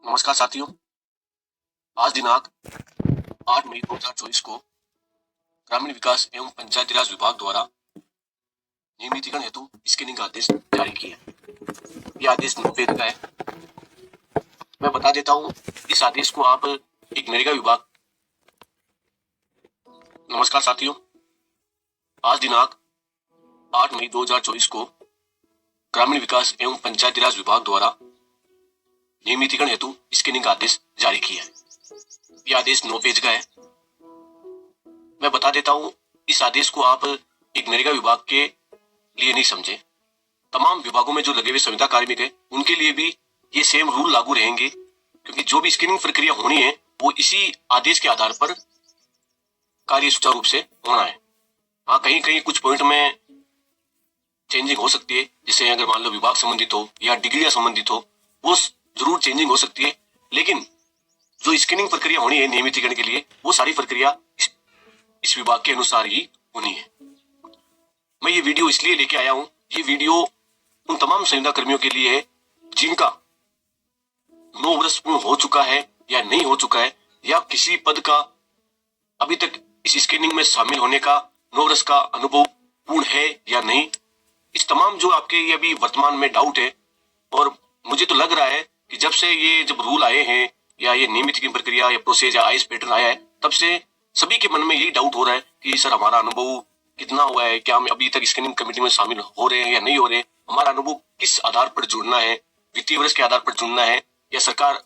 नमस्कार साथियों, आज दिनांक 8 मई 2024 को ग्रामीण विकास एवं पंचायती राज विभाग द्वारा नियमितीकरण हेतु स्कैनिंग का आदेश जारी किया है। यह आदेश 9 पेज का है। मैं बता देता हूँ, इस आदेश को आप एक नरेगा विभाग। नमस्कार साथियों, आज दिनांक 8 मई 2024 को ग्रामीण विकास एवं पंचायती राज विभाग द्वारा नियमितीकरण हेतु स्कैनिंग का आदेश जारी किया है। यह आदेश 9 पेज का है। मैं बता देता हूँ, इस आदेश को आप एक नरेगा विभाग के लिए नहीं समझे, तमाम विभागों में जो लगे हुए संविदा कार्मिक है उनके लिए भी ये सेम रूल लागू रहेंगे, क्योंकि जो भी स्कैनिंग प्रक्रिया होनी है वो इसी आदेश के आधार पर कार्य सुचारू रूप से होना है। हाँ, कहीं कहीं कुछ पॉइंट में चेंजिंग हो सकती है, जैसे अगर मान लो विभाग संबंधित हो या डिग्रियां संबंधित हो, वो जरूर चेंजिंग हो सकती है, लेकिन जो स्कैनिंग प्रक्रिया होनी है नियमितीकरण के लिए, वो सारी प्रक्रिया इस विभाग के अनुसार ही होनी है। मैं ये वीडियो इसलिए लेके आया हूं, ये वीडियो उन तमाम संविदा कर्मियों के लिए है जिनका 9 वर्ष पूर्ण हो चुका है या नहीं हो चुका है, या किसी पद का अभी तक इस स्कैनिंग में शामिल होने का 9 वर्ष का अनुभव पूर्ण है या नहीं। इस तमाम जो आपके ये अभी वर्तमान में डाउट है, और मुझे तो लग रहा है कि जब से ये जब रूल आए हैं या ये नियमितीकरण प्रक्रिया या प्रोसेस या आईएस पैटर्न आया है, तब से सभी के मन में यही डाउट हो रहा है कि सर हमारा अनुभव कितना हुआ है, क्या हम अभी तक स्कैनिंग कमेटी में शामिल हो रहे हैं या नहीं हो रहे, हमारा अनुभव किस आधार पर जुड़ना है, वित्तीय वर्ष के आधार पर जुड़ना है, या सरकार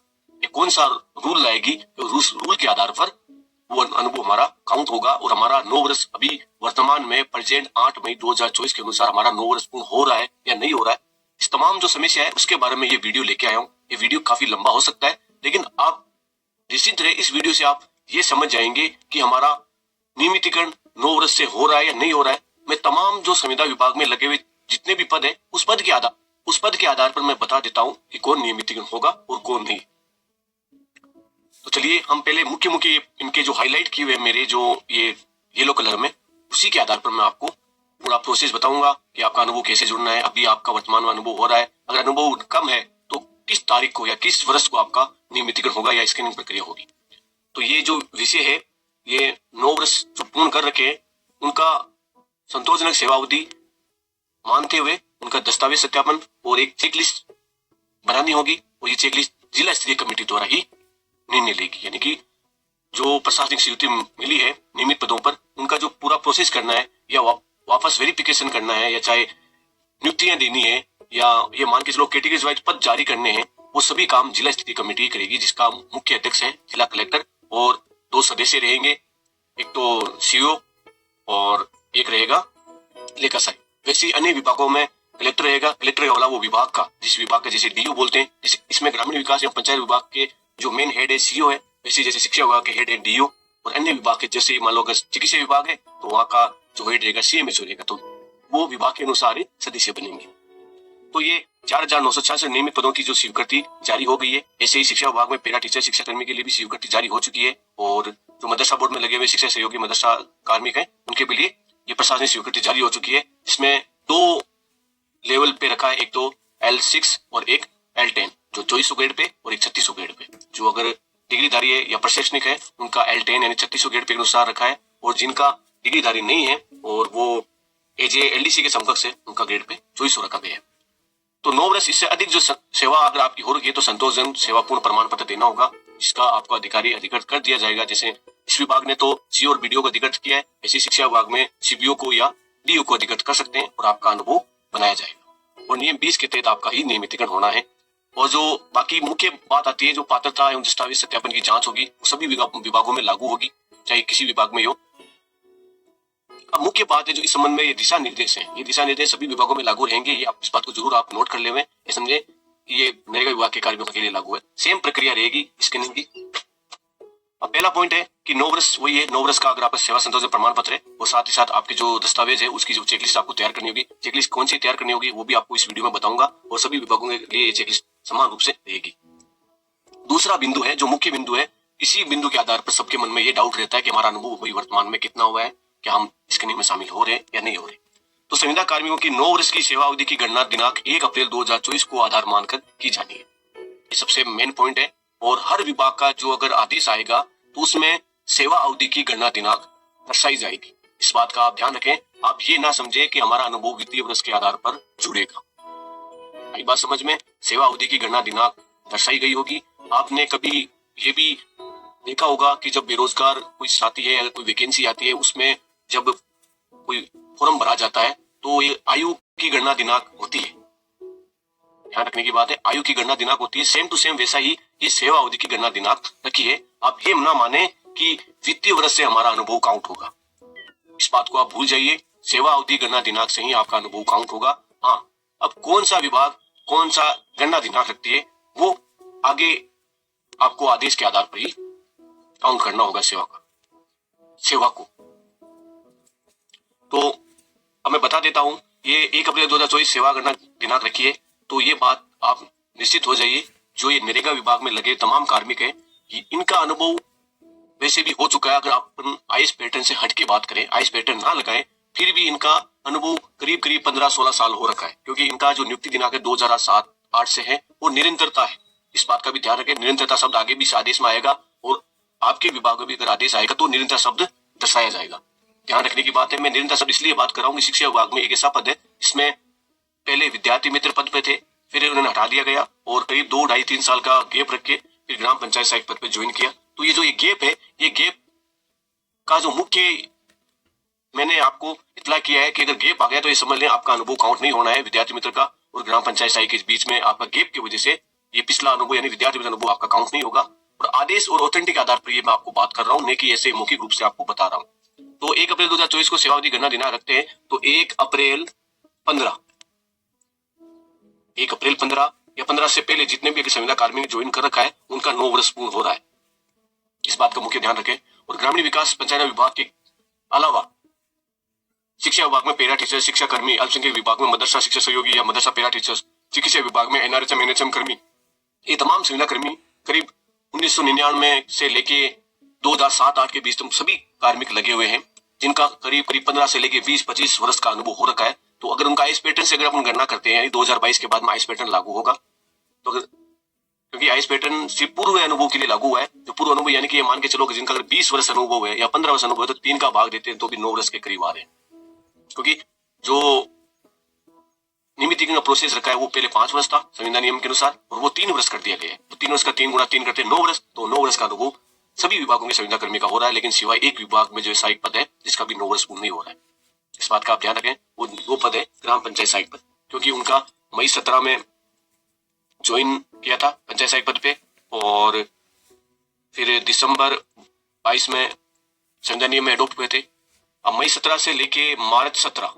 कौन सा रूल लाएगी, रूल के आधार पर वो अनुभव हमारा काउंट होगा और हमारा 9 वर्ष अभी वर्तमान में प्रेजेंट 8 मई 2024 के अनुसार हमारा 9 वर्ष पूर्ण हो रहा है या नहीं हो रहा है। इस तमाम जो समस्या है उसके बारे में ये वीडियो लेके आया हूँ। ये वीडियो काफी लंबा हो सकता है, लेकिन आप निश्चिंत रहे, इस वीडियो से आप ये समझ जाएंगे कि हमारा नियमितीकरण 9 वर्ष से हो रहा है या नहीं हो रहा है। मैं तमाम जो संविदा विभाग में लगे हुए जितने भी पद है उस पद के आधार पर मैं बता देता हूँ कि कौन नियमितीकरण होगा और कौन नहीं। तो चलिए हम पहले मुख्य इनके जो हाईलाइट किए हुए मेरे जो ये येलो कलर में, उसी के आधार पर मैं आपको पूरा प्रोसेस बताऊंगा कि आपका अनुभव कैसे जुड़ना है। अभी आपका वर्तमान में अनुभव हो रहा है, अगर अनुभव कम है तो किस तारीख को या किस वर्ष को आपका नियमितीकरण होगा या स्कैनिंग प्रक्रिया होगी। तो ये जो विषय है, ये 9 वर्ष जो पूर्ण कर रखे हैं उनका संतोषजनक सेवा अवधि मानते हुए उनका दस्तावेज सत्यापन और एक चेकलिस्ट बनानी होगी, और ये चेकलिस्ट जिला स्तरीय कमेटी द्वारा ही निर्णय लेगी। यानी कि जो प्रशासनिक स्वीकृति मिली है नियमित पदों पर, उनका जो पूरा प्रोसेस करना है या वापस वेरिफिकेशन करना है, या चाहे नियुक्तियां देनी है, या ये मान के चलो कैटेगरीज वाइज पद जारी करने हैं, वो सभी काम जिला स्तरीय कमेटी करेगी, जिसका मुख्य अध्यक्ष है जिला कलेक्टर और 2 सदस्य रहेंगे, एक तो सीईओ और एक रहेगा लेखा सहायक। वैसे अन्य विभागों में कलेक्टर रहेगा, कलेक्टर वाला वो विभाग का, जिस विभाग का जैसे डीओ बोलते हैं, जैसे इसमें ग्रामीण विकास एवं पंचायत विभाग के जो मेन हेड है सीईओ है, वैसे जैसे शिक्षा विभाग के हेड है डीओ, और अन्य विभाग के जैसे मान लो अगर चिकित्सा विभाग है तो वहाँ का जो हेड रहेगा सीएमएचओ रहेगा, तो वो विभाग के अनुसार ही सदस्य बनेंगे। तो ये 4,966 नियमित पदों की जो स्वीकृति जारी हो गई है। ऐसे ही शिक्षा विभाग में पैरा टीचर शिक्षा कर्मी के लिए भी स्वीकृति जारी हो चुकी है, और जो मदरसा बोर्ड में लगे हुए शिक्षा सहयोगी मदरसा कार्मिक है उनके भी लिए ये प्रशासनिक स्वीकृति जारी हो चुकी है। इसमें 2 लेवल पे रखा है, एक तो L6 और एक L10, जो 2400 ग्रेड पे और एक 3600 ग्रेड पे। जो अगर डिग्रीधारी है या प्रशिक्षणिक है उनका L10 यानी 3600 ग्रेड पे अनुसार रखा है, और जिनका डिग्रीधारी नहीं है और वो एजे एलडीसी के समकक्ष है उनका ग्रेड पे 2400 रखा गया है। तो 9 वर्ष इससे अधिक जो सेवा अगर आपकी हो रही है तो संतोषजनक सेवापूर्ण प्रमाण पत्र देना होगा, जिसका आपको अधिकारी अधिकृत कर दिया जाएगा। जैसे इस विभाग ने तो सी और बीडीओ को अधिकृत किया है, ऐसे शिक्षा विभाग में सीबीओ को या डीओ को अधिकृत कर सकते हैं और आपका अनुभव बनाया जाएगा, और नियम 20 के तहत आपका ही नियमितीकरण होना है। और जो बाकी मुख्य बात आती है, जो पात्रता एवं दस्तावेज सत्यापन की जांच होगी वो सभी विभागों में लागू होगी, चाहे किसी विभाग में हो। अब मुख्य बात है जो इस संबंध में ये दिशा निर्देश है, ये दिशा निर्देश सभी विभागों में लागू रहेंगे। ये आप इस बात को जरूर आप नोट कर ले, ये समझे कि ये नरेगा विभाग के कार्यों के लिए लागू है। सेम प्रक्रिया रहेगी स्कैनिंग की। अब पहला पॉइंट है कि 9 वर्ष वही है, 9 वर्ष का अगर आपका सेवा संतोष प्रमाण पत्र है, और साथ ही साथ आपके जो दस्तावेज है उसकी जो चेकलिस्ट आपको तैयार करनी होगी। चेकलिस्ट कौन सी तैयार करनी होगी वो भी आपको इस वीडियो में बताऊंगा, और सभी विभागों के लिए ये चेकलिस्ट समान रूप से रहेगी। दूसरा बिंदु है जो मुख्य बिंदु है, इसी बिंदु के आधार पर सबके मन में ये डाउट रहता है कि हमारा अनुभव वही वर्तमान में कितना हुआ है, क्या हम स्कैनिंग में शामिल हो रहे हैं या नहीं हो रहे। तो संविदा कार्मिकों की 9 वर्ष की सेवा अवधि की गणना दिनांक 1 अप्रैल 2024 को आधार मानकर की जानी है। ये सबसे मेन पॉइंट है। और हर विभाग का जो अगर आदेश आएगा तो उसमें सेवा अवधि की गणना दिनांक दर्शाई जाएगी। इस बात का आप ध्यान रखें। आप ये ना समझे कि हमारा अनुभव वित्तीय वर्ष के आधार पर जुड़ेगा। आई बात समझ में? सेवा अवधि की गणना दिनांक दर्शाई गई होगी। आपने कभी ये भी देखा होगा कि जब बेरोजगार कोई आती है या कोई वैकेंसी आती है, उसमें जब कोई फॉर्म भरा जाता है तो ये आयु की गणना दिनांक होती है। ध्यान रखने की बात है, आयु की गणना दिनांक होती है। सेम टू सेम वैसा ही ये सेवा अवधि की गणना दिनांक रखी है। आप ये ना माने कि वित्तीय वर्ष से हमारा अनुभव काउंट होगा, इस बात को आप भूल जाइए। सेवा अवधि गणना दिनांक से ही आपका अनुभव काउंट होगा। हाँ, अब कौन सा विभाग कौन सा गणना दिनांक रखती है वो आगे आपको आदेश के आधार पर ही काउंट करना होगा सेवा को। तो अब मैं बता देता हूं, ये 1 अप्रैल 2024 सेवा गणना दिनांक रखी है। तो ये बात आप निश्चित हो जाइए, जो ये नरेगा विभाग में लगे तमाम कार्मिक है, इनका अनुभव वैसे भी हो चुका है। अगर आप आईएएस पैटर्न से हट के बात करें, आईएएस पैटर्न ना लगाएं, फिर भी इनका अनुभव करीब 15-16 साल हो रखा है, क्योंकि इनका जो नियुक्ति दिनांक है 2007-8 से है, वो निरंतरता है। इस बात का भी ध्यान रखें, निरंतरता शब्द आगे भी इस आदेश में आएगा और आपके विभाग में भी अगर आदेश आएगा तो निरंतर शब्द दर्शाया जाएगा। ध्यान रखने की बात है। मैं निरंतर शब्द इसलिए बात कर रहा हूँ कि शिक्षा विभाग में एक ऐसा पद है जिसमें पहले विद्यार्थी मित्र पद पे थे, फिर उन्हें हटा दिया गया और करीब 2, 2.5, 3 साल का गैप रख के फिर ग्राम पंचायत सहायक पद पे ज्वाइन किया। तो ये जो ये गैप है, ये गैप का जो मुख्य मैंने आपको इतला किया है कि अगर गैप आ गया तो ये समझ लें आपका अनुभव काउंट नहीं होना है। विद्यार्थी मित्र का और ग्राम पंचायत सहायक के बीच में आपका गैप की वजह से ये पिछला अनुभव यानी विद्यार्थी मित्र अनुभव आपका काउंट नहीं होगा। और आदेश और ऑथेंटिक आधार पर ये मैं आपको बात कर रहा हूँ, नहीं कि ऐसे मौखिक रूप से आपको बता रहा हूँ। तो 1 अप्रैल 2024 को सेवा अवधि गणना दिनांक रखते हैं, तो 1 अप्रैल 15 या 15 से पहले जितने भी संविदा कार्मिक ने ज्वाइन कर रखा है उनका 9 वर्ष पूर्ण हो रहा है। इस बात का मुख्य ध्यान रखें। और ग्रामीण विकास पंचायत विभाग के अलावा शिक्षा विभाग में पैरा टीचर, शिक्षा कर्मी, अल्पसंख्यक विभाग में मदरसा शिक्षा सहयोगी या मदरसा पैरा टीचर, चिकित्सा विभाग में एनआरएचएम, एनएचएम कर्मी, ये तमाम संविदा कर्मी करीब 1999 से लेके 2007-8 के बीच तुम सभी कार्मिक लगे हुए हैं, जिनका करीब 15 से लेके 20-25 वर्ष का अनुभव हो रखा है। तो अगर उनका आईएएस पैटर्न से अगर अपन गणना करते हैं, 2022 के बाद में आईएएस पैटर्न लागू होगा, तो अगर क्योंकि आईएएस पैटर्न सिर्फ पूर्व अनुभव के लिए लागू हुआ है, जो पूर्व अनुभव यानी कि ये मान के चलो कि जिनका अगर 20 वर्ष अनुभव है या 15 वर्ष अनुभव है तो 3 का भाग देते हैं तो भी 9 वर्ष के करीब आ रहे हैं। क्योंकि जो नियमितीकरण का प्रोसेस रखा है वो पहले 5 वर्ष था संविदा नियम के अनुसार, और वो 3 वर्ष कर दिया गया है। तो 3 वर्ष का 3 गुणा 3 करते 9 वर्ष, तो 9 वर्ष का अनुभव सभी विभागों के संविदा कर्मी का हो रहा है, लेकिन सिवाय एक विभाग में जो सहायक पद है जिसका भी 9 वर्ष पूर्ण नहीं हो रहा है। इस बात का आप ध्यान रखें। वो पद है ग्राम पंचायत सहायक पद, क्योंकि उनका मई 17 में ज्वाइन किया था पंचायत सहायक पद पे, और फिर दिसंबर 22 में संविदा नियम में एडॉप्ट हुए थे। अब मई 17 से लेके मार्च 17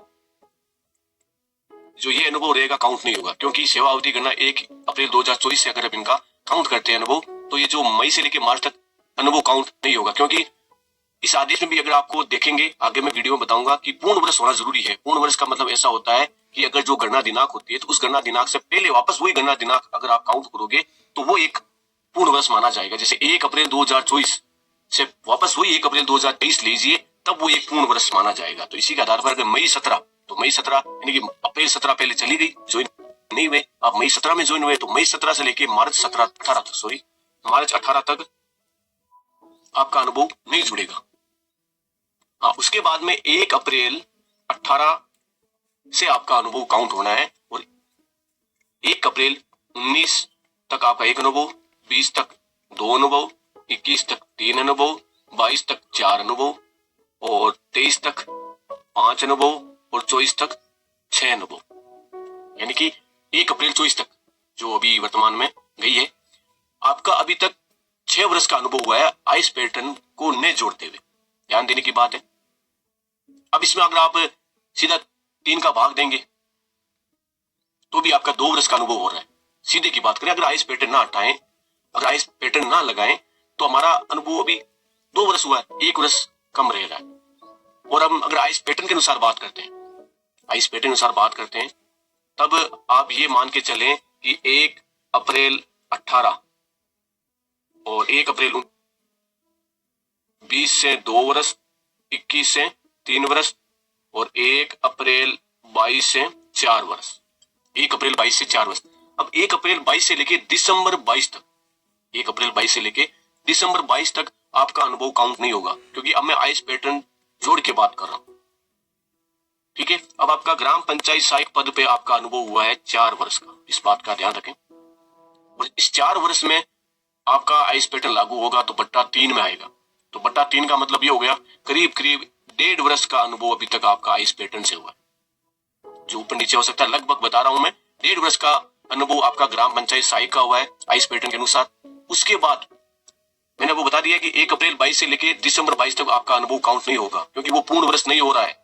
जो ये अनुभव रहेगा काउंट नहीं होगा, क्योंकि सेवा अवधि गणना 1 अप्रैल 2024 से अगर आप इनका काउंट करते हैं अनुभव, तो ये जो मई से लेके मार्च तक अनुभव काउंट नहीं होगा। क्योंकि इस आदेश में भी अगर आपको देखेंगे, आगे मैं वीडियो में बताऊंगा कि पूर्ण वर्ष होना जरूरी है। पूर्ण वर्ष का मतलब ऐसा होता है कि अगर जो गणना दिनांक होती है तो उस गणना दिनांक से पहले वापस वही गणना दिनांक अगर आप काउंट करोगे तो वो एक पूर्ण वर्ष माना जाएगा। जैसे 1 अप्रैल 2024 से वापस वही 1 अप्रैल 2023 लीजिए, तब वो एक पूर्ण वर्ष माना जाएगा। तो इसी के आधार पर अगर मई 17 तो मई 17 यानी कि अप्रैल 17 पहले चली गई, ज्वाइन नहीं हुए, आप मई 17 में ज्वाइन हुए, तो मई 17 से लेके मार्च 18 तक आपका अनुभव नहीं जुड़ेगा। हाँ, उसके बाद में 1 अप्रैल 18 से आपका अनुभव काउंट होना है, और 1 अप्रैल 19 तक आपका एक अनुभव, 20 तक 2 अनुभव, 21 तक 3 अनुभव, 22 तक 4 अनुभव, और 23 तक 5 अनुभव, और 24 तक 6 अनुभव। यानी कि 1 अप्रैल 24 तक जो अभी वर्तमान में गई है, आपका अभी तक 6 वर्ष का अनुभव हुआ है आईएएस पैटर्न को न जोड़ते हुए। ध्यान देने की बात है। अब इसमें अगर आप सीधा 3 का भाग देंगे तो भी आपका 2 वर्ष का अनुभव हो रहा है। सीधे की बात करें, अगर आईएएस पैटर्न ना हटाएं, अगर आईएएस पैटर्न ना लगाएं, तो हमारा अनुभव अभी 2 वर्ष हुआ है, 1 वर्ष कम रह रहा है। और हम अगर आईएएस पैटर्न के अनुसार बात करते हैं, आईएएस पैटर्न के अनुसार बात करते हैं, तब आप ये मान के चलें कि 1 अप्रैल 18 और 1 अप्रैल 20 से 2 वर्ष, 21 से 3 वर्ष, और 1 अप्रैल 22 से 4 वर्ष। 1 अप्रैल 22 से 4 वर्ष। अब 1 अप्रैल 22 से लेके दिसंबर 22 तक 1 अप्रैल 22 से लेके दिसंबर 22 तक आपका अनुभव काउंट नहीं होगा, क्योंकि अब मैं आईएएस पैटर्न जोड़ के बात कर रहा हूं। ठीक है, अब आपका ग्राम पंचायत सहायक पद पे आपका अनुभव हुआ है 4 वर्ष का, इस बात का ध्यान रखें। और इस 4 वर्ष में आपका आईएएस पैटर्न लागू होगा तो बट्टा 3 में आएगा। तो बट्टा 3 का मतलब ये हो गया करीब करीब 1.5 वर्ष का अनुभव अभी तक आपका आईएएस पैटर्न से हुआ है। जो ऊपर नीचे हो सकता है, लगभग बता रहा हूं मैं, 1.5 वर्ष का अनुभव आपका ग्राम पंचायत सहायक का हुआ है आईएएस पैटर्न के अनुसार। उसके बाद मैंने वो बता दिया कि 1 अप्रैल 22 से लेके दिसंबर 22 तक आपका अनुभव काउंट नहीं होगा, क्योंकि वो पूर्ण वर्ष नहीं हो रहा है।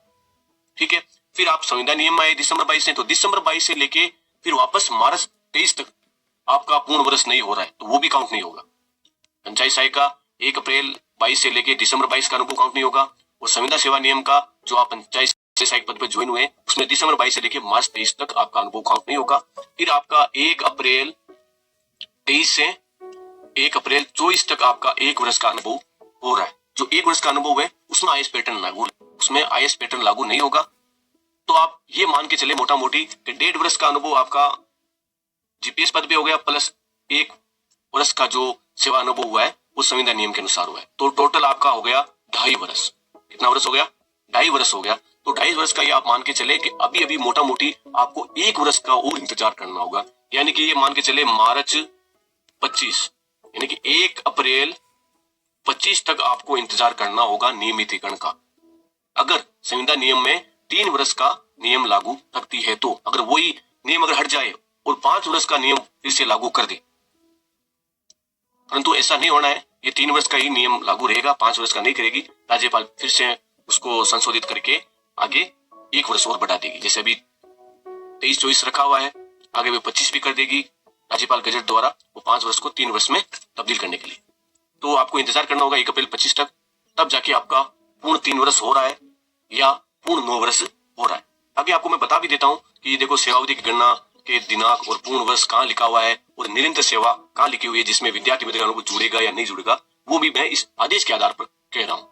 ठीक है, फिर आप संविदा नियम में आए दिसंबर 22 से, तो दिसंबर 22 से लेके फिर वापस मार्च 23 तक आपका पूर्ण वर्ष नहीं हो रहा है, तो वो भी काउंट नहीं होगा। पंचायत सहायक का 1 अप्रैल 22 से लेके दिसंबर 22 का अनुभव काउंट नहीं होगा, और संविदा सेवा नियम का जो आप पंचायत सहायक पद पर ज्वाइन हुए उसमें दिसंबर 22 से लेके मार्च 23 तक आपका अनुभव काउंट नहीं होगा। फिर आपका 1 अप्रैल 23 से 1 अप्रैल 24 तक आपका 1 वर्ष का अनुभव हो रहा है। जो 1 वर्ष का अनुभव है उसमें आईएएस पैटर्न लागू नहीं होगा। तो आप ये मान के चले मोटा मोटी कि 1.5 वर्ष का अनुभव आपका जीपीएस पद पे हो गया, प्लस 1 वर्ष का जो सेवा अनुभव हुआ है वो संविदा नियम के अनुसार हुआ है, तो टोटल आपका हो गया 2.5 वर्ष। कितना वर्ष हो गया? 2.5 वर्ष हो गया। तो 2.5 वर्ष का ये आप मान के चले कि अभी अभी मोटा मोटी आपको 1 वर्ष का और इंतजार करना होगा, यानी कि ये मान के चले मार्च 25, यानी कि 1 अप्रैल 25 तक आपको इंतजार करना होगा नियमितीकरण का। अगर संविदा नियम में 3 वर्ष का नियम लागू रखती है, तो अगर वही नियम अगर हट जाए और 5 वर्ष का नियम फिर से लागू कर दे, परंतु ऐसा नहीं होना है, ये 3 वर्ष का ही नियम लागू रहेगा, 5 वर्ष का नहीं करेगी। राज्यपाल फिर से उसको संशोधित करके आगे 1 वर्ष और बढ़ा देगी। जैसे अभी 23-24 रखा हुआ है, आगे वो 25 भी कर देगी राज्यपाल गजट द्वारा, वो 5 वर्ष को 3 वर्ष में तब्दील करने के लिए। तो आपको इंतजार करना होगा 1 अप्रैल 25 तक, तब जाके आपका पूर्ण 3 वर्ष हो रहा है या पूर्ण 9 वर्ष हो रहा है। अभी आपको मैं बता भी देता हूं कि देखो सेवावधि की गणना के दिनांक और पूर्ण वर्ष कहाँ लिखा हुआ है और निरंतर सेवा कहाँ लिखी हुई है, जिसमें विद्यार्थी मित्र अनुभव जुड़ेगा या नहीं जुड़ेगा, वो भी मैं इस आदेश के आधार पर कह रहा हूं।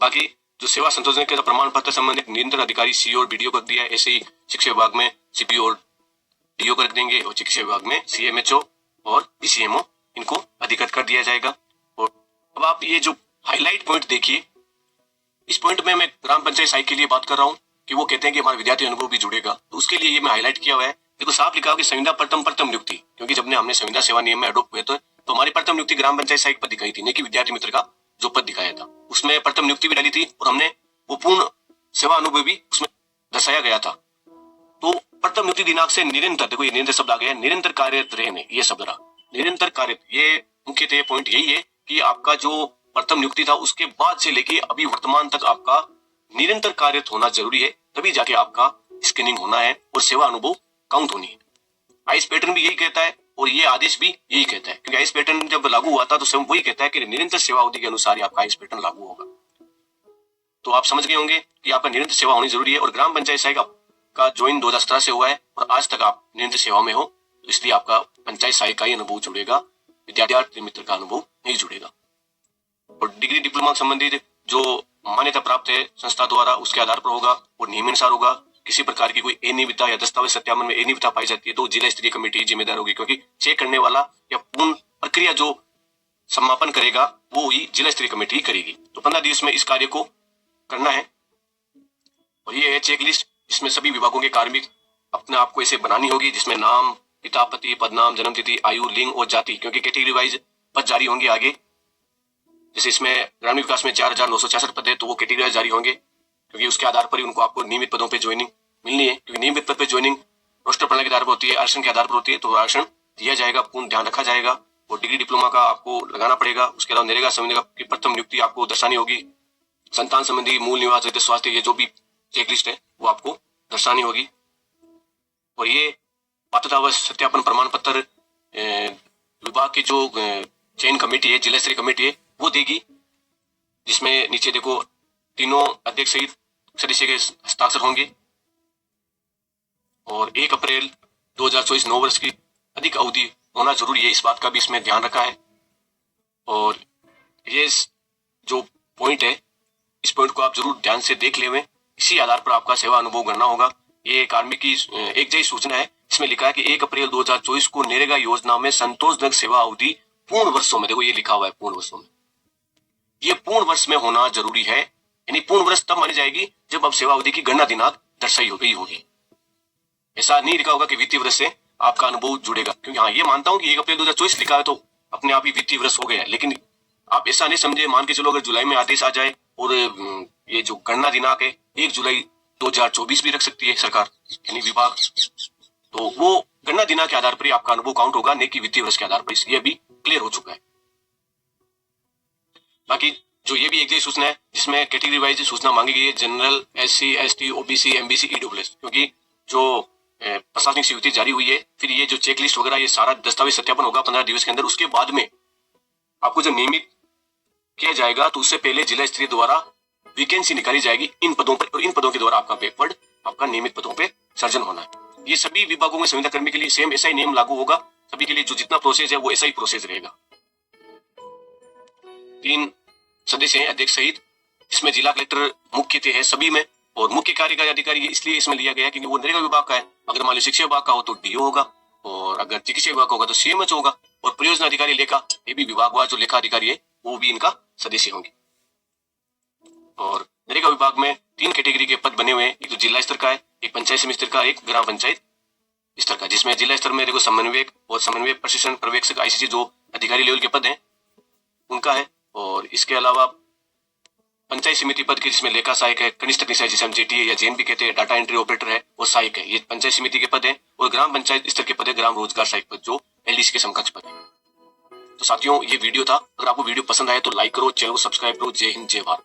बाकी जो सेवा संतोषजनक के प्रमाण पत्र संबंधित निरंतर अधिकारी सीओ और बीडीओ को दिया है, ऐसे ही शिक्षा विभाग में सीपीओ और डीओ कर देंगे, और चिकित्सा विभाग में सीएमएचओ और पीसीएमओ इनको अधिकृत कर दिया जाएगा। और अब आप ये जो हाईलाइट पॉइंट देखिए, इस पॉइंट में मैं ग्राम पंचायत सहायक के लिए बात कर रहा हूँ कि वो कहते हैं कि हमारा विद्यार्थी अनुभव भी जुड़ेगा, तो उसके लिए ये मैं हाईलाइट किया हुआ है। देखो साफ लिखा हुआ कि संविदा प्रथम नियुक्ति, क्योंकि जब हमने संविदा सेवा नियम में अडोप्ट हुए तो हमारी प्रथम नियुक्ति ग्राम पंचायत सहायक पद दिखाई थी, नहीं कि विद्यार्थी मित्र का जो पद दिखाया था उसमें प्रथम नियुक्ति भी डाली थी, और हमने वो पूर्ण सेवा अनुभव भी उसमें दर्शाया गया था। तो प्रथम नियुक्ति दिनांक से निरंतर, देखो ये निरंतर शब्द आ गया, निरंतर कार्यरत रहने, ये शब्द रहा निरंतर कार्यरत। ये मुख्यतः पॉइंट यही है कि आपका जो प्रथम नियुक्ति था उसके बाद से लेके अभी वर्तमान तक आपका निरंतर कार्यरत होना जरूरी है, तभी जाके आपका स्कैनिंग होना है और सेवा अनुभव काउंट होनी है। आईएएस पैटर्न भी यही कहता है और ये आदेश भी यही कहता है, क्योंकि आईएएस पैटर्न जब लागू हुआ था तो स्वयं वही कहता है कि निरंतर सेवा अवधि के अनुसार ही आपका आईएएस पैटर्न लागू होगा। तो आप समझ गए होंगे कि आपका निरंतर सेवा होनी जरूरी है, और ग्राम पंचायत सहायक का ज्वाइन 2017 से हुआ है और आज तक आप निरंतर सेवा में हो, तो इसलिए आपका पंचायत सहायक का ही अनुभव जुड़ेगा, विद्यार्थी मित्र का अनुभव नहीं जुड़ेगा। और डिग्री डिप्लोमा संबंधित जो मान्यता प्राप्त है संस्था द्वारा उसके आधार पर होगा और नियमानुसार होगा। किसी प्रकार की कोई अनियमितता या दस्तावेज सत्यापन में अनियमितता पाई जाती है तो जिला स्तरीय कमेटी जिम्मेदार होगी, क्योंकि चेक करने वाला या पूर्ण प्रक्रिया जो समापन करेगा वो ही जिला स्तरीय कमेटी करेगी। तो 15 दिवस में इस कार्य को करना है। और ये है चेक लिस्ट, जिसमें सभी विभागों के कार्मिक अपने आप को ऐसे बनानी होगी, जिसमें नाम, पिता, पति, पदनाम, जन्मतिथि, आयु, लिंग और जाति, क्योंकि कैटेगरी वाइज पद जारी होंगे आगे। जैसे इसमें ग्रामीण विकास में 4,966 पद है तो वो कैटेगरी वाइज जारी होंगे, क्योंकि उसके आधार पर ही उनको आपको नियमित पदों पे ज्वाइनिंग मिलनी है, क्योंकि नियमित पद पे ज्वाइनिंग रोस्टर प्रणाली के आधार पर होती है, आरक्षण के आधार पर होती है, तो आरक्षण दिया जाएगा, पूर्ण ध्यान रखा जाएगा। और डिग्री डिप्लोमा का आपको लगाना पड़ेगा। उसके अलावा नरेगा संबंधी की प्रथम नियुक्ति आपको दर्शानी होगी, संतान संबंधी, मूल निवास, स्वास्थ्य, ये जो भी चेकलिस्ट है वो आपको दर्शानी होगी। और ये पात्रता व सत्यापन प्रमाण पत्र विभाग की जो चयन कमेटी है, जिला स्तरीय कमेटी है, वो देगी, जिसमें नीचे देखो तीनों अध्यक्ष सहित सदस्य के हस्ताक्षर होंगे। और 1 अप्रैल 2024 9 वर्ष की अधिक अवधि होना जरूरी है, इस बात का भी इसमें ध्यान रखा है। और ये जो पॉइंट है इस पॉइंट को आप जरूर ध्यान से देख लें, इसी आधार पर आपका सेवा अनुभव करना होगा। ये कार्मिक की एक जैसी सूचना है, इसमें लिखा है कि 1 अप्रैल 2024 को नरेगा योजना में संतोषजनक सेवा अवधि पूर्ण वर्षों में, देखो ये लिखा हुआ है पूर्ण वर्षों में, ये पूर्ण वर्ष में होना जरूरी है। यानी पूर्ण वर्ष तब मानी जाएगी जब अब सेवा अवधि की गणना दिनांक दर्शाई हो गई होगी। ऐसा नहीं लिखा होगा कि वित्तीय वर्ष से आपका अनुभव जुड़ेगा, क्योंकि हाँ ये मानता हूं कि 1 अप्रैल 2024 लिखा है तो अपने आप ही वित्तीय वर्ष हो गया है, लेकिन आप ऐसा नहीं समझे। मान के चलो अगर जुलाई में आदेश आ जाए और ये जो गणना दिनांक है 1 जुलाई 2024 भी रख सकती है सरकार यानी विभाग, तो वो गणना दिनांक के आधार पर ही आपका अनुभव काउंट होगा, नहीं कि वित्तीय वर्ष के आधार पर। ये भी क्लियर हो चुका है। बाकी जो ये भी एक जैसी सूचना है जिसमें कैटेगरी वाइज सूचना मांगी गई है, general, SC, ST, OBC, MBC, EWS, क्योंकि जो प्रशासनिक स्वीकृति जारी हुई है, फिर ये जो चेकलिस्ट वगैरह ये सारा दस्तावेज सत्यापन होगा 15 दिवस के अंदर। उसके बाद में आपको जब नियमित किया जाएगा तो उससे पहले जिला स्तरीय द्वारा वैकेंसी निकाली जाएगी इन पदों पर, और इन पदों के द्वारा आपका बैकवर्ड आपका नियमित पदों पे सर्जन होना है। ये सभी विभागों में संविदा कर्मी के लिए सेम ऐसा ही नियम लागू होगा, सभी के लिए जो जितना प्रोसेस है वो ऐसा ही प्रोसेस रहेगा। 3 सदस्य हैं अध्यक्ष सहित, इसमें जिला कलेक्टर मुख्य है सभी में, और मुख्य कार्यकारी अधिकारी इसलिए इसमें लिया गया क्योंकि वो नरेगा विभाग का है। अगर मान लो शिक्षा विभाग का हो तो DO होगा, और अगर चिकित्सा विभाग होगा तो CMH होगा, और परियोजना अधिकारी लेखा ये भी विभाग हुआ, जो लेखा अधिकारी है वो भी इनका सदस्य होंगे। और नरेगा विभाग में 3 कैटेगरी के पद बने हुए हैं, एक तो जिला स्तर का है, एक पंचायत समिति स्तर का, एक ग्राम पंचायत स्तर का, जिसमें जिला स्तर में देखो समन्वयक और समन्वय प्रशिक्षण पर्यवेक्षक ICC जो अधिकारी लेवल के पद हैं उनका है, और इसके अलावा पंचायत समिति पद के जिसमें लेखा सहायक है, कनिष्ठ तकनीक सहायक जिसे हम JTA या JNB कहते हैं, डाटा एंट्री ऑपरेटर है और सहायक है, ये पंचायत समिति के पद है। और ग्राम पंचायत स्तर के पद है ग्राम रोजगार सहायक पद, जो LDC के समकक्ष पद है। तो साथियों ये वीडियो था, अगर आपको वीडियो पसंद आए तो लाइक करो, चैनल को सब्सक्राइब करो। जय हिंद, जय भारत।